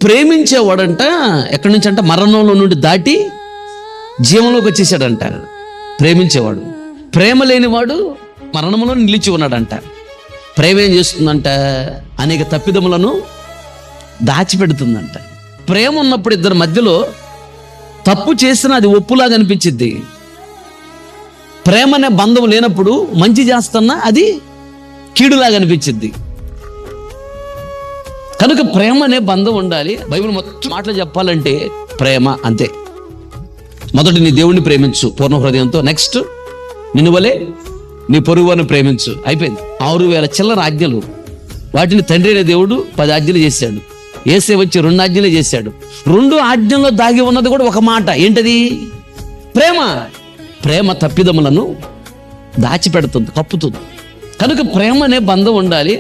ప్రేమించేవాడంట ఎక్కడి నుంచి అంట మరణంలో నుండి దాటి జీవంలోకి వచ్చేసాడంట. ప్రేమించేవాడు. ప్రేమ లేనివాడు మరణంలో నిలిచి ఉన్నాడంట. ప్రేమ ఏం చేస్తుందంట? అనేక తప్పిదములను దాచిపెడుతుందంట. ప్రేమ ఉన్నప్పుడు ఇద్దరి మధ్యలో తప్పు చేసినా అది ఒప్పులాగా అనిపించిద్ది. ప్రేమ అనే బంధం లేనప్పుడు మంచి చేస్తున్నా అది కీడులాగా అనిపించిద్ది. కనుక ప్రేమ అనే బంధం ఉండాలి. బైబిల్ మొత్తం మాటలు చెప్పాలంటే ప్రేమ అంతే. మొదటి నీ దేవుణ్ణి ప్రేమించు పూర్ణ హృదయంతో. నెక్స్ట్ నిన్ను వలే నీ పొరుగువారిని ప్రేమించు. అయిపోయింది. 6,000 చిల్లర ఆజ్ఞలు. వాటిని తండ్రి అయిన దేవుడు 10 ఆజ్ఞలు చేశాడు. యేసే వచ్చి 2 ఆజ్ఞలే చేశాడు. 2 ఆజ్ఞల్లో దాగి ఉన్నది కూడా ఒక మాట. ఏంటది? ప్రేమ. ప్రేమ తప్పిదములను దాచిపెడుతుంది, కప్పుతుంది. కనుక ప్రేమ అనే బంధం ఉండాలి.